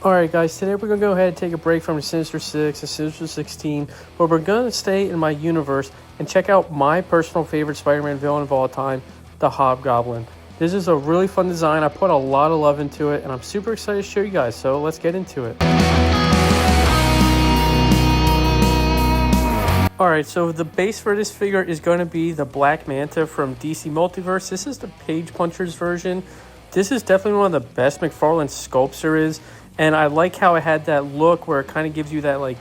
Alright guys, today we're going to go ahead and take a break from the Sinister 6 and Sinister 16, but we're going to stay in my universe and check out my personal favorite Spider-Man villain of all time, the Hobgoblin. This is a really fun design. I put a lot of love into it and I'm super excited to show you guys, so let's get into it. Alright, so the base for this figure is going to be the Black Manta from DC Multiverse. This is the Page Punchers version. This is definitely one of the best McFarlane sculpts there is. And I like how it had that look where it kind of gives you that like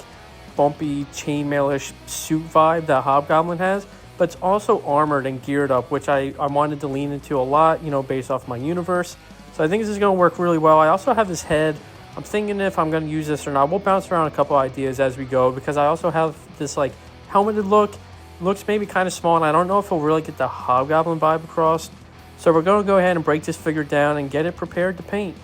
bumpy chainmail-ish suit vibe that Hobgoblin has. But it's also armored and geared up, which I wanted to lean into a lot, you know, based off my universe. So I think this is going to work really well. I also have this head. I'm thinking if I'm going to use this or not. We'll bounce around a couple ideas as we go because I also have this like helmeted look. It looks maybe kind of small and I don't know if it'll really get the Hobgoblin vibe across. So we're going to go ahead and break this figure down and get it prepared to paint.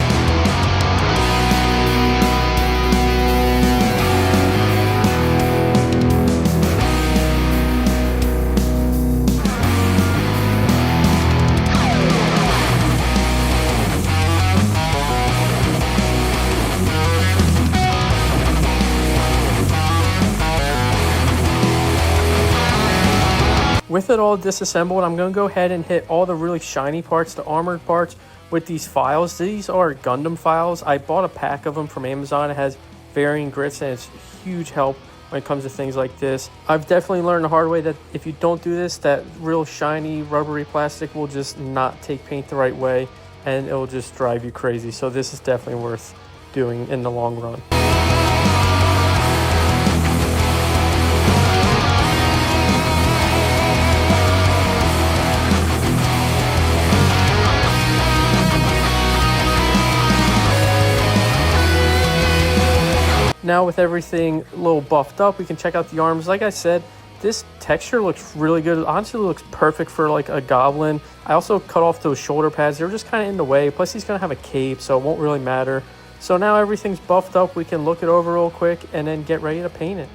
With it all disassembled, I'm going to go ahead and hit all the really shiny parts, the armored parts, with these files. These are Gundam files. I bought a pack of them from Amazon. It has varying grits and it's a huge help when it comes to things like this. I've definitely learned the hard way that if you don't do this, that real shiny rubbery plastic will just not take paint the right way and it'll just drive you crazy. So this is definitely worth doing in the long run. Now with everything a little buffed up, we can check out the arms. Like I said, this texture looks really good. Honestly, it looks perfect for like a Goblin. I also cut off those shoulder pads. They were just kind of in the way. Plus he's going to have a cape, so it won't really matter. So now everything's buffed up. We can look it over real quick and then get ready to paint it.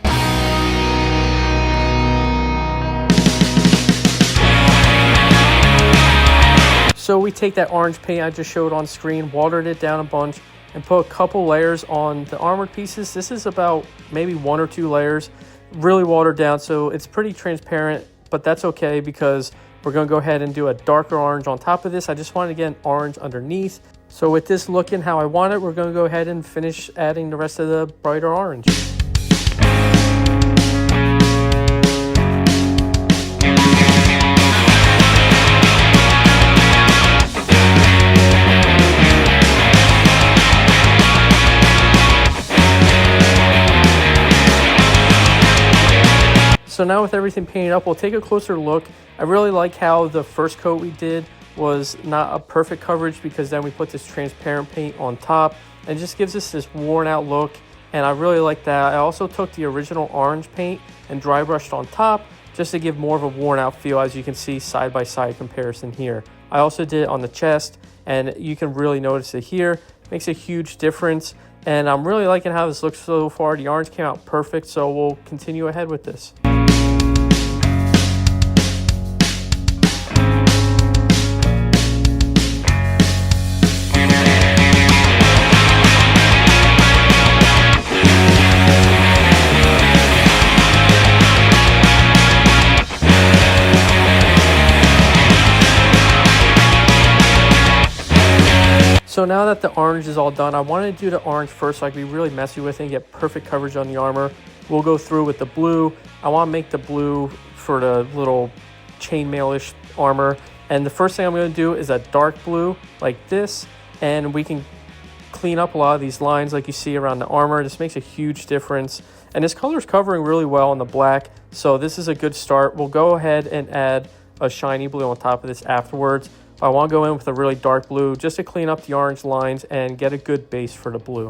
So we take that orange paint I just showed on screen, watered it down a bunch, and put a couple layers on the armored pieces. This is about maybe 1 or 2 layers, really watered down, so it's pretty transparent, but that's okay because we're going to go ahead and do a darker orange on top of this. I just wanted to get an orange underneath. So with this looking how I want it, we're going to go ahead and finish adding the rest of the brighter orange. So now with everything painted up, we'll take a closer look. I really like how the first coat we did was not a perfect coverage because then we put this transparent paint on top and it just gives us this worn out look. And I really like that. I also took the original orange paint and dry brushed on top just to give more of a worn out feel, as you can see side by side comparison here. I also did it on the chest and you can really notice it here. It makes a huge difference. And I'm really liking how this looks so far. The orange came out perfect, so we'll continue ahead with this. So now that the orange is all done, I wanted to do the orange first so I could be really messy with it and get perfect coverage on the armor. We'll go through with the blue. I want to make the blue for the little chainmail-ish armor. And the first thing I'm going to do is a dark blue like this. And we can clean up a lot of these lines like you see around the armor. This makes a huge difference. And this color is covering really well on the black. So this is a good start. We'll go ahead and add a shiny blue on top of this afterwards. I want to go in with a really dark blue just to clean up the orange lines and get a good base for the blue.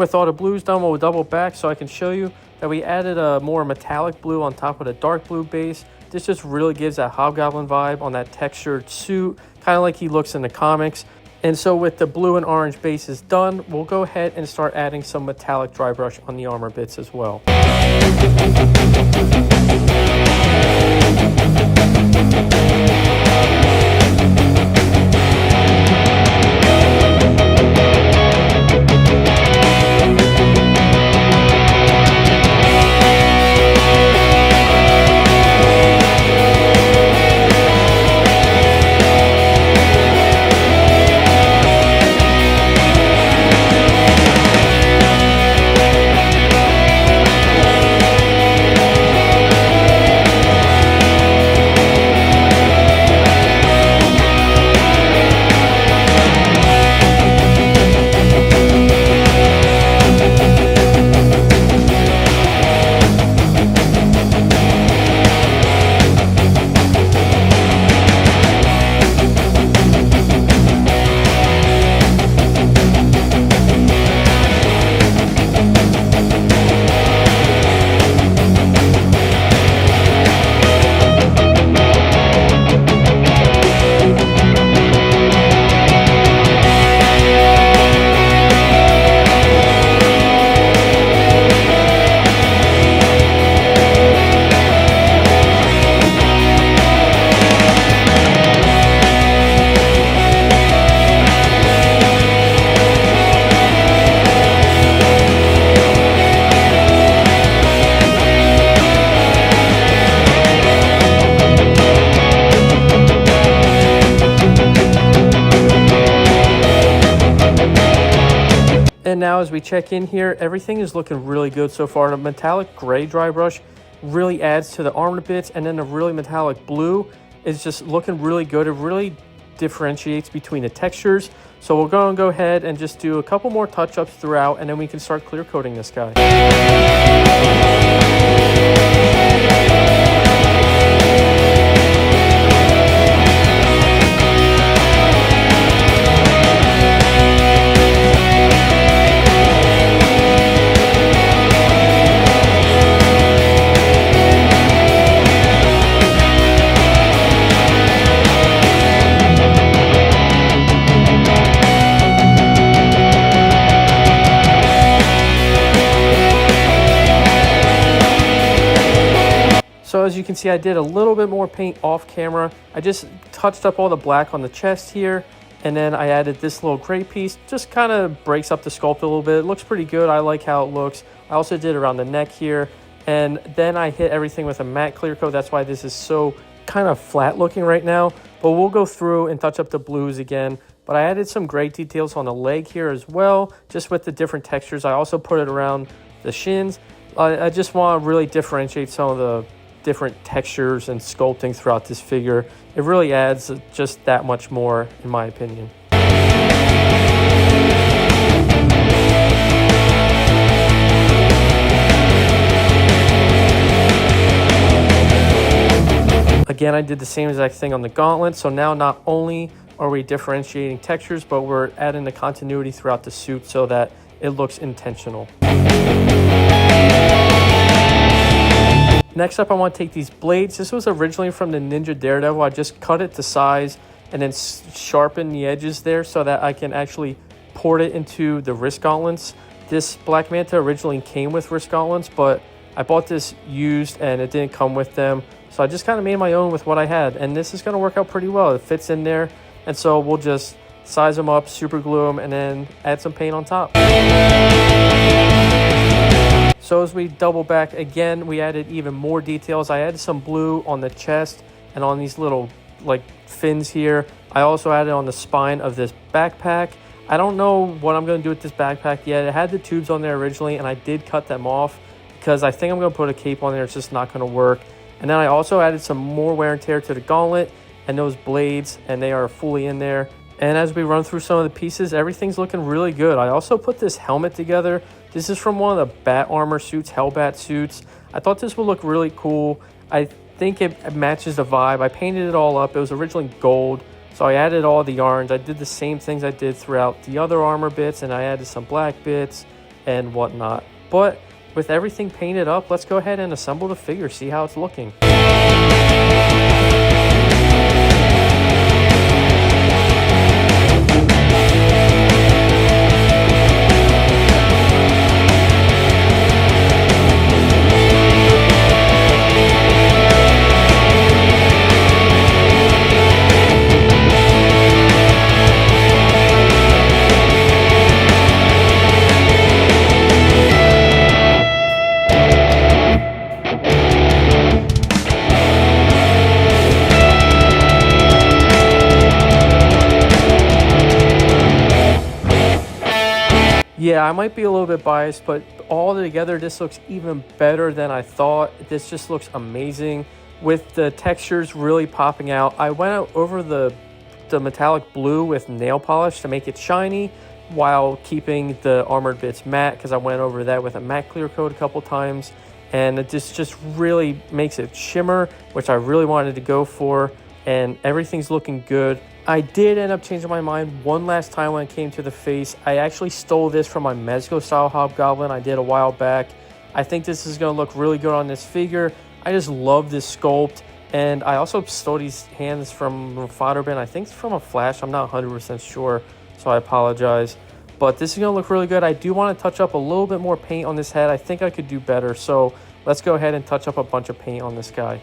with all the blues done, we'll double back so I can show you that we added a more metallic blue on top of the dark blue base. This just really gives that Hobgoblin vibe on that textured suit, kind of like he looks in the comics. And so with the blue and orange bases done, we'll go ahead and start adding some metallic dry brush on the armor bits as well. And now as we check in here, everything is looking really good so far. The metallic gray dry brush really adds to the armor bits, and then the really metallic blue is just looking really good. It really differentiates between the textures. So we're going to go ahead and just do a couple more touch-ups throughout, and then we can start clear coating this guy. So as you can see, I did a little bit more paint off camera. I just touched up all the black on the chest here, and then I added this little gray piece. Just kind of breaks up the sculpt a little bit. It looks pretty good. I like how it looks. I also did around the neck here, and then I hit everything with a matte clear coat. That's why this is so kind of flat looking right now. But we'll go through and touch up the blues again. But I added some gray details on the leg here as well, just with the different textures. I also put it around the shins. I just want to really differentiate some of the different textures and sculpting throughout this figure. It really adds just that much more, in my opinion. Again, I did the same exact thing on the gauntlet. So now not only are we differentiating textures, but we're adding the continuity throughout the suit so that it looks intentional. Next up, I want to take these blades. This was originally from the Ninja Daredevil. I just cut it to size and then sharpen the edges there so that I can actually port it into the wrist gauntlets. This Black Manta originally came with wrist gauntlets, but I bought this used and it didn't come with them. So I just kind of made my own with what I had, and this is going to work out pretty well. It fits in there, and so we'll just size them up, super glue them, and then add some paint on top. So as we double back again, we added even more details. I added some blue on the chest and on these little like fins here. I also added on the spine of this backpack. I don't know what I'm going to do with this backpack yet. It had the tubes on there originally, and I did cut them off because I think I'm going to put a cape on there. It's just not going to work. And then I also added some more wear and tear to the gauntlet and those blades, and they are fully in there. And as we run through some of the pieces, everything's looking really good. I also put this helmet together. This is from one of the Bat Armor suits, Hellbat suits. I thought this would look really cool. I think it matches the vibe. I painted it all up. It was originally gold, so I added all the orange. I did the same things I did throughout the other armor bits, and I added some black bits and whatnot. But with everything painted up, let's go ahead and assemble the figure, see how it's looking. Yeah, I might be a little bit biased, but all together, this looks even better than I thought. This just looks amazing with the textures really popping out. I went over the metallic blue with nail polish to make it shiny while keeping the armored bits matte, because I went over that with a matte clear coat a couple times. And it just really makes it shimmer, which I really wanted to go for. And everything's looking good. I did end up changing my mind one last time when it came to the face. I actually stole this from my Mezco style Hobgoblin I did a while back. I think this is going to look really good on this figure. I just love this sculpt. And I also stole these hands from a fodder bin. I think it's from a Flash. I'm not 100% sure, so I apologize. But this is going to look really good. I do want to touch up a little bit more paint on this head. I think I could do better. So let's go ahead and touch up a bunch of paint on this guy.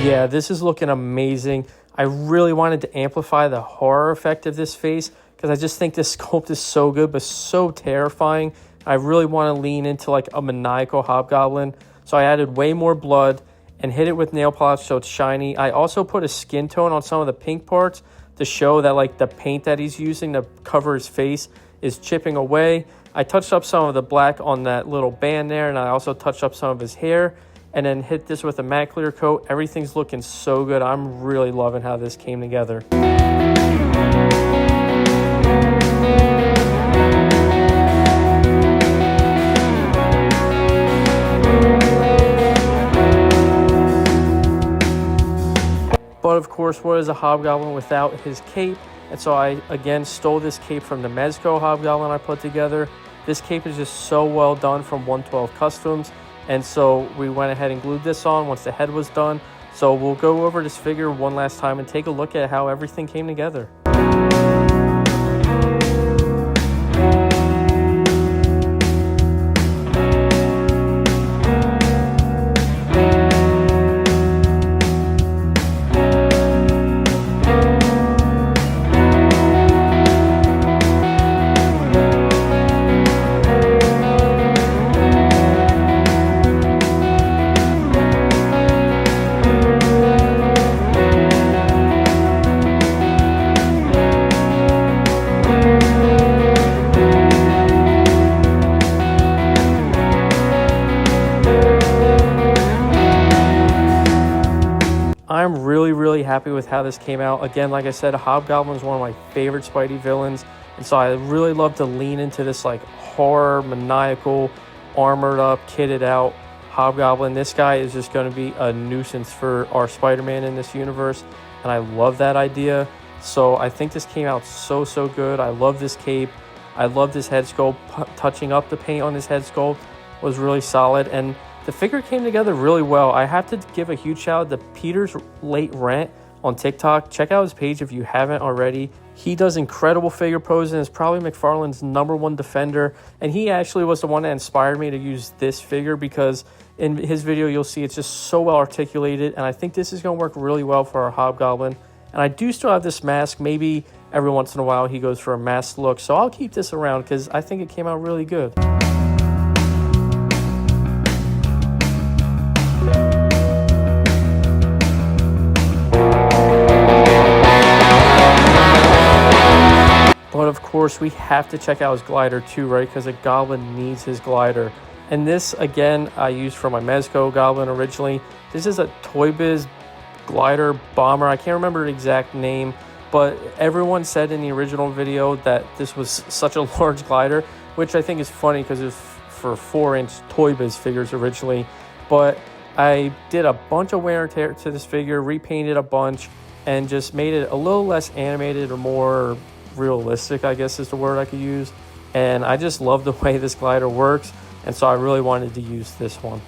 Yeah, this is looking amazing. I really wanted to amplify the horror effect of this face because I just think this sculpt is so good but so terrifying. I really want to lean into like a maniacal Hobgoblin. So I added way more blood and hit it with nail polish so it's shiny. I also put a skin tone on some of the pink parts to show that like the paint that he's using to cover his face is chipping away. I touched up some of the black on that little band there, and I also touched up some of his hair. And then hit this with a matte clear coat. Everything's looking so good. I'm really loving how this came together. But of course, what is a Hobgoblin without his cape? And so I, again, stole this cape from the Mezco Hobgoblin I put together. This cape is just so well done from 112 Customs. And so we went ahead and glued this on once the head was done. So we'll go over this figure one last time and take a look at how everything came together. I'm really happy with how this came out. Again, like I said, Hobgoblin is one of my favorite Spidey villains, and so I really love to lean into this like horror, maniacal, armored up, kitted out Hobgoblin. This guy is just going to be a nuisance for our Spider-Man in this universe, and I love that idea. So I think this came out so good. I love this cape. I love this head sculpt. Touching up the paint on this head sculpt was really solid, and the figure came together really well. I have to give a huge shout out to Peter's Late Rent on TikTok. Check out his page if you haven't already. He does incredible figure poses and is probably McFarlane's #1 defender. And he actually was the one that inspired me to use this figure because in his video, you'll see it's just so well articulated. And I think this is going to work really well for our Hobgoblin. And I do still have this mask. Maybe every once in a while he goes for a mask look. So I'll keep this around because I think it came out really good. course, we have to check out his glider too, right? Because a Goblin needs his glider. And this, again, I used for my Mezco Goblin originally. This is a Toy Biz glider bomber. I can't remember the exact name, but everyone said in the original video that this was such a large glider, which I think is funny because it was for 4-inch Toy Biz figures originally. But I did a bunch of wear and tear to this figure, repainted a bunch, and just made it a little less animated or more realistic, I guess is the word I could use. And I just love the way this glider works, and so I really wanted to use this one.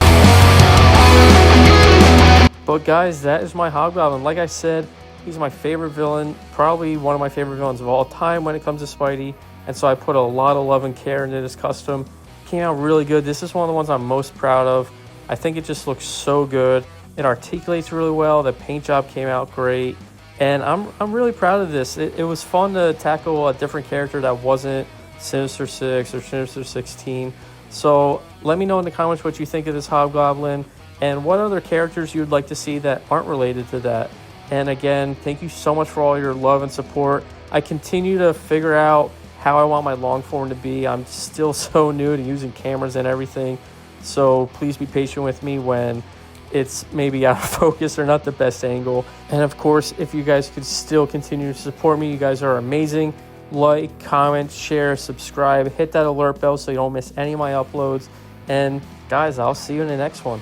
But guys, that is my Hobgoblin. Like I said, he's my favorite villain, probably one of my favorite villains of all time when it comes to Spidey. And so I put a lot of love and care into this custom. Came out really good. This is one of the ones I'm most proud of. I think it just looks so good. It articulates really well. The paint job came out great. And I'm really proud of this. It was fun to tackle a different character that wasn't Sinister 6 or Sinister 16. So let me know in the comments what you think of this Hobgoblin and what other characters you'd like to see that aren't related to that. And again, thank you so much for all your love and support. I continue to figure out how I want my long form to be. I'm still so new to using cameras and everything. So please be patient with me when it's maybe out of focus or not the best angle. And of course, if you guys could still continue to support me, you guys are amazing. Like, comment, share, subscribe, hit that alert bell so you don't miss any of my uploads. And guys, I'll see you in the next one.